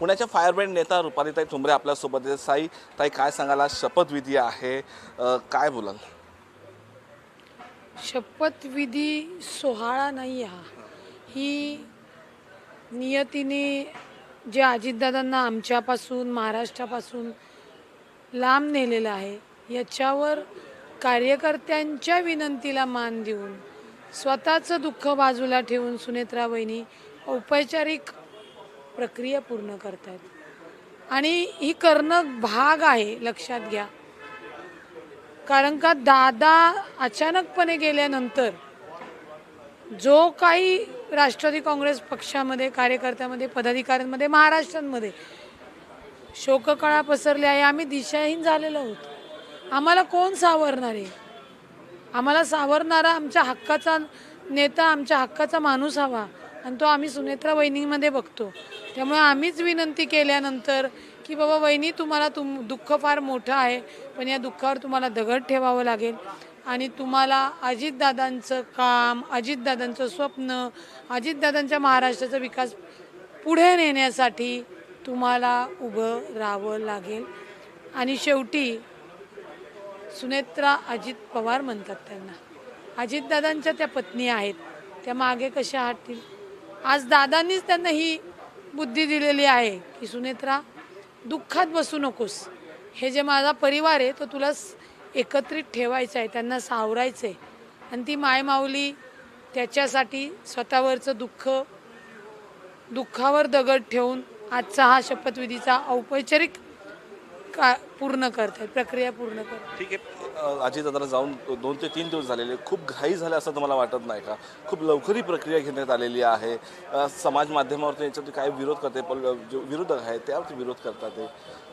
पुण्याच्या fire brand नेता रुपालीताई ठोंबरे आपल्यासोबत आहेत. साई ताई, काय सांगाल, आज शपथविधी आहे, काय बोलाल? शपथविधी सोहळा नाही ही नियतीने जे अजितदादांना आमच्यापासून महाराष्ट्रापासून लांब नेलेलं आहे, याच्यावर कार्यकर्त्यांच्या विनंतीला मान देऊन स्वतःचं दुःख बाजूला ठेवून सुनेत्रा वहिनी औपचारिक प्रक्रिया पूर्ण करतात आणि ही करणं भाग आहे, लक्षात घ्या. कारण का दादा अचानकपणे गेल्यानंतर जो काही राष्ट्रवादी काँग्रेस पक्षामध्ये कार्यकर्त्यामध्ये पदाधिकाऱ्यांमध्ये महाराष्ट्रामध्ये शोककळा पसरली आहे. आम्ही दिशाहीन झालेलो आहोत. आम्हाला कोण सावरणार आहे? आम्हाला सावरणारा आमच्या हक्काचा नेता, आमच्या हक्काचा माणूस हवा आणि तो आम्ही सुनेत्रा वहिनीमध्ये बघतो. त्यामुळे आम्हीच विनंती केल्यानंतर की बाबा वहिनी, तुम्हाला दुःख फार मोठं आहे, पण या दुःखावर तुम्हाला दगड ठेवावं लागेल आणि तुम्हाला अजितदादांचं काम, अजितदादांचं स्वप्न, अजितदादांच्या महाराष्ट्राचा विकास पुढे नेण्यासाठी तुम्हाला उभं राहावं लागेल. आणि शेवटी सुनेत्रा अजित पवार म्हणतात त्यांना, अजितदादांच्या त्या पत्नी आहेत, त्या मागे कशा हटतील? आज दादांनीच त्यांना ही बुद्धी दिलेली आहे की सुनेत्रा, दुःखात बसू नकोस, हे जे माझा परिवार आहे तो तुला एकत्रित ठेवायचा आहे, त्यांना सावरायचं आहे. आणि ती मायमाऊली त्याच्यासाठी स्वतःवरचं दुःखावर दगड ठेवून आजचा हा शपथविधीचा औपचारिक पूर्ण करतात, प्रक्रिया पूर्ण करतात. ठीक आहे, अजितदादांना जाऊन 2 ते 3 दिवस झालेले, खूप घाई झाले असं तुम्हाला वाटत नाही का? खूप लवकरी प्रक्रिया घेण्यात आलेली आहे. समाज माध्यमावरती याच्यावरती काय विरोध करते, जो विरोधक आहे त्यावरती विरोध करतात, ते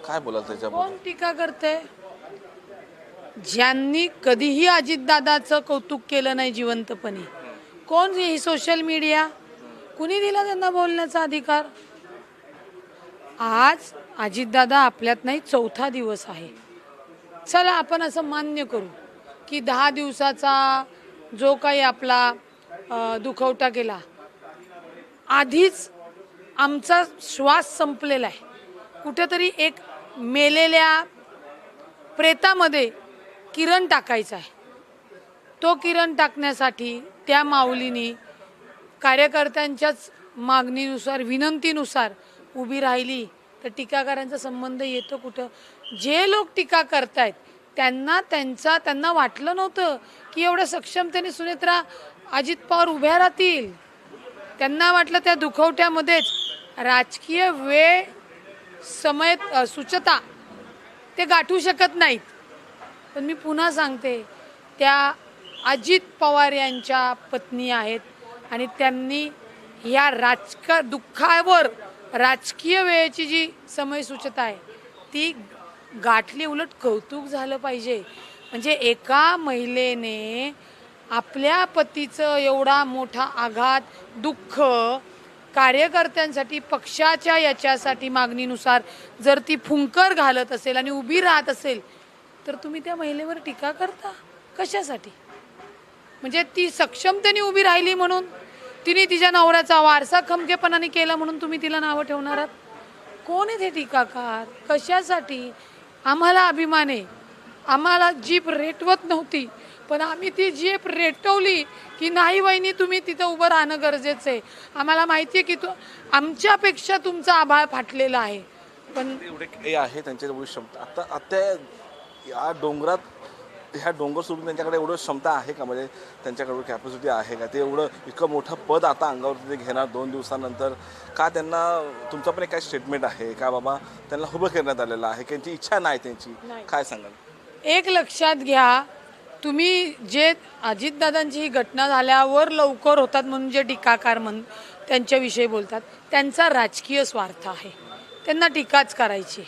काय बोलाल त्याच्याबद्दल? कोण टीका करते? ज्यांनी कधीही अजितदादाचं कौतुक केलं नाही जिवंतपणे, कोण? ही सोशल मीडिया, कुणी दिला त्यांना बोलण्याचा अधिकार? आज अजितदादा आपल्यात नाही, 4था दिवस आहे. चला आपण असं मान्य करू की 10 दिवसाचा जो काही आपला दुखवटा केला, आधीच आमचा श्वास संपलेला आहे. कुठेतरी एक मेलेल्या प्रेतामध्ये किरण टाकायचा आहे. तो किरण टाकण्यासाठी त्या माऊलीनी कार्यकर्त्यांच्याच मागणीनुसार, विनंतीनुसार उभी राहिली तर टीकाकारांचा संबंध येतो कुठं? जे लोक टीका करतायत त्यांना वाटलं नव्हतं की एवढ्या सक्षमतेने सुनेत्रा अजित पवार उभ्या राहतील. त्यांना वाटलं त्या दुखवट्यामध्येच राजकीय वेळ, समय, सुचता ते गाठू शकत नाहीत. पण मी पुन्हा सांगते, त्या अजित पवार यांच्या पत्नी आहेत आणि त्यांनी या दुःखावर राजकीय वेळेची जी समय सूचता आहे ती गाठली. उलट कौतुक झालं पाहिजे. म्हणजे एका महिलेने आपल्या पतीचं एवढा मोठा आघात, दुःख कार्यकर्त्यांसाठी, पक्षाच्या याच्यासाठी मागणीनुसार जर ती फुंकर घालत असेल आणि उभी राहत असेल तर तुम्ही त्या महिलेवर टीका करता कशासाठी? म्हणजे ती सक्षमतेने उभी राहिली म्हणून, तिने तिच्या नवऱ्याचा वारसा खमकेपणाने केला म्हणून तुम्ही तिला नावं ठेवणार आहात? कोण आहे ते टीकाकार? कशासाठी? आम्हाला अभिमान आहे. आम्हाला जीप रेटवत नव्हती, पण आम्ही ती जीप रेटवली की नाही वहिनी, तुम्ही तिथं उभं राहणं गरजेचं आहे. आम्हाला माहिती आहे की आमच्यापेक्षा तुमचा आभाळ फाटलेला आहे. पण एवढे आहे त्यांच्या क्षमता. आता या डोंगरात, ह्या डोंगर सोडून त्यांच्याकडे एवढं क्षमता आहे का? म्हणजे त्यांच्याकडे कॅपॅसिटी आहे का? ते एवढं इतकं मोठं पद आता अंगावरती ते घेणार 2 दिवसानंतर का? त्यांना तुमचं पण एक काय स्टेटमेंट आहे का बाबा, त्यांना उभं करण्यात आलेलं आहे, त्यांची इच्छा नाही त्यांची, काय सांगाल? एक लक्षात घ्या, तुम्ही जे अजितदादांची ही घटना झाल्यावर लवकर होतात म्हणून जे टीकाकार त्यांच्याविषयी बोलतात, त्यांचा राजकीय स्वार्थ आहे. त्यांना टीकाच करायची.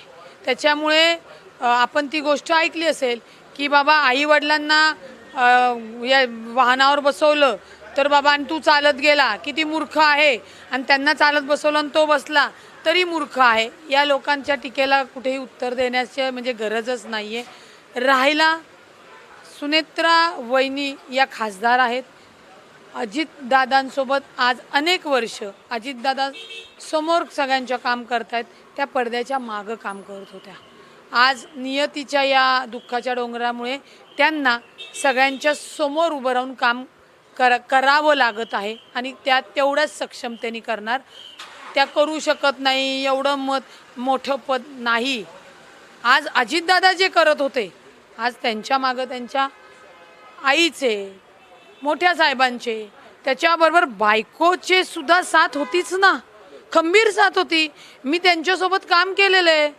त्याच्यामुळे आपण ती गोष्ट ऐकली असेल की बाबा आई वडिलांना या वाहनावर बसवलं तर बाबा आणि तू चालत गेला, किती मूर्ख आहे, आणि त्यांना चालत बसवलं आणि तो बसला तरी मूर्ख आहे. या लोकांच्या टीकेला कुठेही उत्तर देण्याची म्हणजे गरजच नाही आहे. राहिला सुनेत्रा वहिनी या खासदार आहेत. अजितदादांसोबत आज अनेक वर्ष अजितदादा समोर सगळ्यांच्या काम करतायत. त्या पडद्याच्या मागं काम करत होत्या. आज नियतीच्या या दुःखाच्या डोंगरामुळे त्यांना सगळ्यांच्या समोर उभं राहून काम करावं लागत आहे आणि त्या तेवढ्याच सक्षमतेने करणार. त्या करू शकत नाही एवढं मोठं पद नाही. आज अजितदादा जे करत होते, आज त्यांच्या मागं त्यांच्या आईचे, मोठ्या साहेबांचे, त्याच्याबरोबर बायकोचे सुद्धा साथ होतीच ना, खंबीर साथ होती. मी त्यांच्यासोबत काम केलेलं आहे.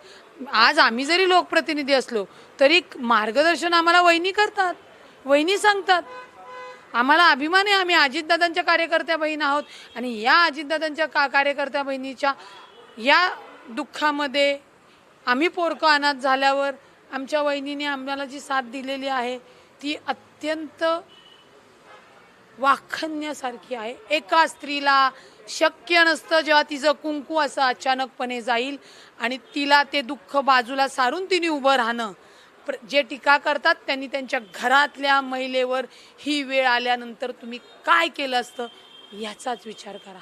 आज आम्ही जरी लोकप्रतिनिधी असलो तरी मार्गदर्शन आम्हाला वहिनी करतात, वहिनी सांगतात. आम्हाला अभिमान आहे, आम्ही अजितदादांच्या कार्यकर्त्या बहीण आहोत आणि या अजितदादांच्या कार्यकर्त्या बहिणीच्या या दुःखामध्ये आम्ही पोरकं अनाथ झाल्यावर आमच्या वहिनीने आम्हाला जी साथ दिलेली आहे ती अत्यंत वाखण्यासारखी आहे. एका स्त्रीला शक्य नसतं जेव्हा तिचं कुंकू असं अचानकपणे जाईल आणि तिला ते दुःख बाजूला सारून तिने उभं राहणं. जे टीका करतात त्यांनी त्यांच्या घरातल्या महिलेवर ही वेळ आल्यानंतर तुम्ही काय केलं असतं याचाच विचार करा.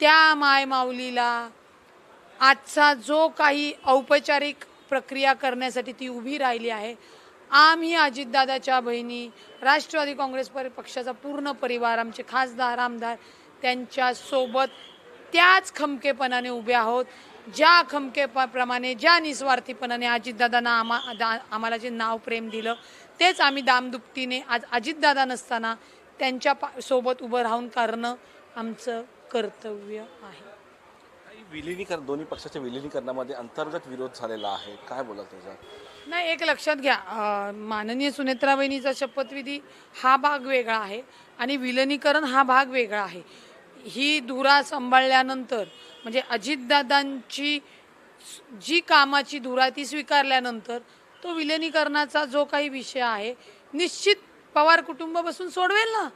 त्या मायमाऊलीला आजचा जो काही औपचारिक प्रक्रिया करण्यासाठी ती उभी राहिली आहे. आम्ही अजितदादाच्या बहिणी, राष्ट्रवादी काँग्रेस पक्षाचा पूर्ण परिवार, आमचे खासदार आमदार त्यांच्यासोबत त्याच खमकेपणाने उभे आहोत. ज्या खमकेप्रमाणे, ज्या निस्वार्थीपणाने अजितदादांना आम्हाला जे नाव प्रेम दिलं तेच आम्ही दामदुपटीने आज अजितदादा नसताना त्यांच्या सोबत उभं राहून करणं आमचं कर्तव्य आहे. विलिनीकरण, दोन्ही पक्षाच्या विलिनीकरणामध्ये अंतर्गत विरोध झालेला आहे, काय बोला त्याचा? नाही, एक लक्षात घ्या, माननीय सुनेत्रा वहिनीचा शपथविधी हा भाग वेगळा आहे आणि विलिनीकरण हा भाग वेगळा आहे. ही धुरा सांभाळल्यानंतर म्हणजे अजितदादांची जी कामाची धुरा ती स्वीकारल्यानंतर तो विलिनीकरणाचा जो काही विषय आहे निश्चित पवार कुटुंब बसून सोडवेल ना.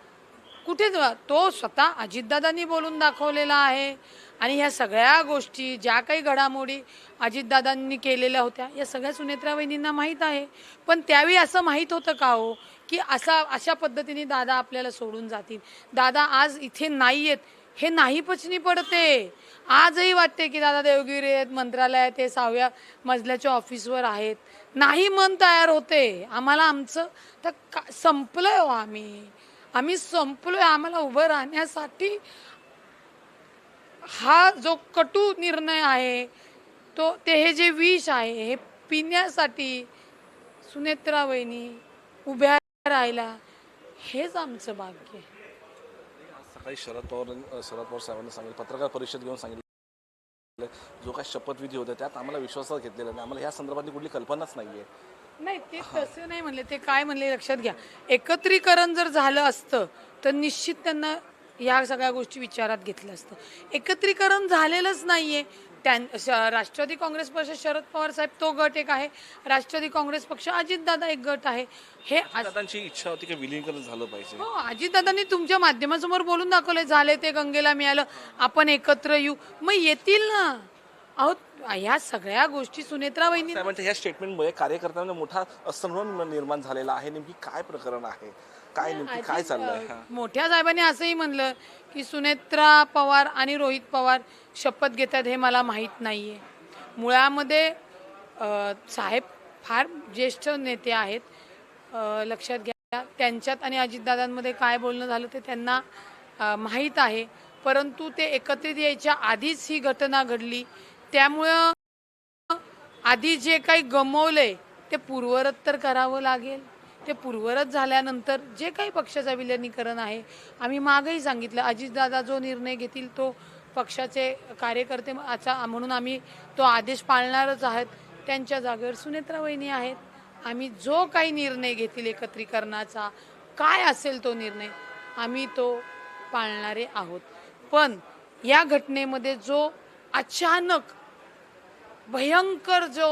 कुठे तो स्वतः अजितदादांनी बोलून दाखवलेला आहे आणि ह्या सगळ्या गोष्टी ज्या काही घडामोडी अजितदादांनी केलेल्या होत्या या सगळ्या सुनेत्रा वहिनींना माहीत आहे. पण त्यावेळी असं माहीत होतं का हो की अशा पद्धतीने दादा आपल्याला सोडून जातील? दादा आज इथे नाही आहेत हे नाही पचनी पडते. आजही वाटते की दादा देवगिरी आहेत, मंत्रालयात ते 6व्या मजल्याच्या ऑफिसवर आहेत. नाही मन तयार होते. आम्हाला आमचं तर संपलंय हो, आम्ही संपलोय. आम्हाला उभं राहण्यासाठी हा जो कटू निर्णय आहे तो हे जे विष आहे हे पिण्यासाठी सुनेत्रा वहिनी उभ्या राहिला हेच आमचं भाग्य आहे. सकाळी शरद पवार साहेबांनी सांगितलं, पत्रकार परिषद घेऊन सांगितलं, जो काही शपथविधी होता त्यात आम्हाला विश्वासात घेतलेला नाही, आम्हाला या संदर्भातली कुठली कल्पनाच नाहीये. नाही, ते तसं नाही म्हणले. ते काय म्हणले लक्षात घ्या, एकत्रीकरण जर झालं असतं तर निश्चित त्यांना ह्या सगळ्या गोष्टी विचारात घेतल्या असतं. एकत्रीकरण झालेलंच नाहीये. राष्ट्रवादी काँग्रेस पक्ष शरद पवार साहेब तो गट एक आहे, राष्ट्रवादी काँग्रेस पक्ष अजितदादा एक गट आहे. हे दादांची इच्छा होती की विलीनीकरण झालं पाहिजे. हो, अजितदादांनी तुमच्या माध्यमासमोर बोलून दाखवले, झाले ते गंगेला मिळालं, आपण एकत्र येऊ. मग येतील ना. अहो, ह्या सगळ्या गोष्टी सुनेत्रा वहिनी साहेबांच्या ह्या स्टेटमेंटमुळे कार्यकर्त्यांना मोठा असंभ्रम निर्माण झालेला आहे. नेमकी काय प्रकरण आहे, काय नेमकी काय चाललंय? मोठ्या साहेबांनी असंही म्हणलं की सुनेत्रा पवार आणि रोहित पवार शपथ घेतात हे मला माहीत नाहीये. मुळामध्ये साहेब फार ज्येष्ठ नेते आहेत, लक्षात घ्या. त्यांच्यात आणि अजितदादांमध्ये काय बोलणं झालं ते त्यांना माहीत आहे. परंतु ते एकत्रित यायच्या आधीच ही घटना घडली. त्यामुळं आधी जे काही गमवले ते पूर्वरत तर करावं लागेल. ते पूर्वरत झाल्यानंतर जे काही पक्षाचं विलिनीकरण आहे, आम्ही मागेही सांगितलं, अजितदादा जो निर्णय घेतील तो पक्षाचे कार्यकर्ते म्हणून आम्ही तो आदेश पाळणारच आहोत. त्यांच्या जागेवर सुनेत्रा वहिनी आहेत. आम्ही जो काही निर्णय घेतील एकत्रीकरणाचा काय असेल तो निर्णय आम्ही तो पाळणारे आहोत. पण या घटनेमध्ये जो अचानक भयंकर जो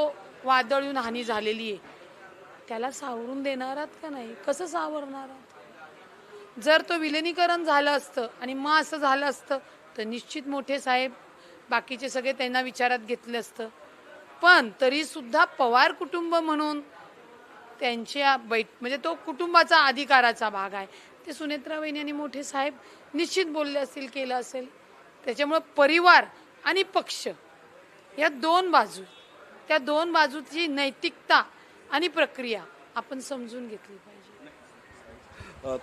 वादळून हानी झालेली आहे त्याला सावरून देणार आहात का नाही? कसं सावरणार आहात? जर तो विलिनीकरण झालं असतं आणि मग असं झालं असतं तर निश्चित मोठे साहेब बाकीचे सगळे त्यांना विचारात घेतलं असतं. पण तरी सुद्धा पवार कुटुंब म्हणून त्यांच्या म्हणजे तो कुटुंबाचा अधिकाराचा भाग आहे. ते सुनेत्रा वहिनी आणि मोठे साहेब निश्चित बोलले असतील, केलं असेल. त्याच्यामुळे परिवार आणि पक्ष या दोन बाजू, त्या दोन बाजूची नैतिकता आणि प्रक्रिया आपण समजून घेतली पाहिजे.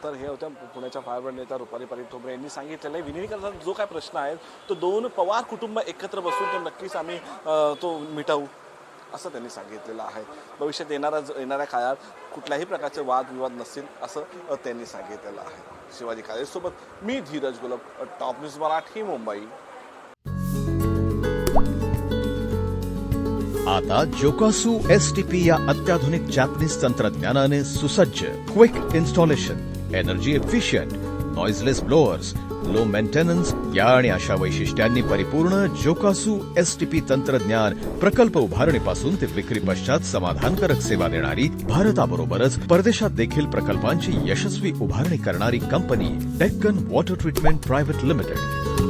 तर हे होत्या पुण्याच्या फायरब्रँड नेत्या रुपाली पाटील ठोंबरे यांनी सांगितलेलं आहे विलिनीकरणाचा जो काय प्रश्न आहे तो दोन पवार कुटुंब एकत्र बसून तो नक्कीच आम्ही तो मिटवू असं त्यांनी सांगितलेलं आहे. भविष्यात येणाऱ्या काळात कुठल्याही प्रकारचे वादविवाद नसतील असं त्यांनी सांगितलेलं आहे. शिवाजी काळेसोबत मी धीरज गुलाब, टॉप न्यूज मराठी, मुंबई. आता जोकासू STP या अत्याधुनिक जॅपनीज तंत्रज्ञानाने सुसज्ज, quick installation, energy efficient, noiseless blowers, low maintenance या आणि अशा वैशिष्ट्यांनी परिपूर्ण जोकासू STP तंत्रज्ञान प्रकल्प उभारणीपासून ते विक्री पश्चात समाधानकारक सेवा देणारी, भारताबरोबरच परदेशात देखील प्रकल्पांची यशस्वी उभारणी करणारी company Deccan water treatment private limited.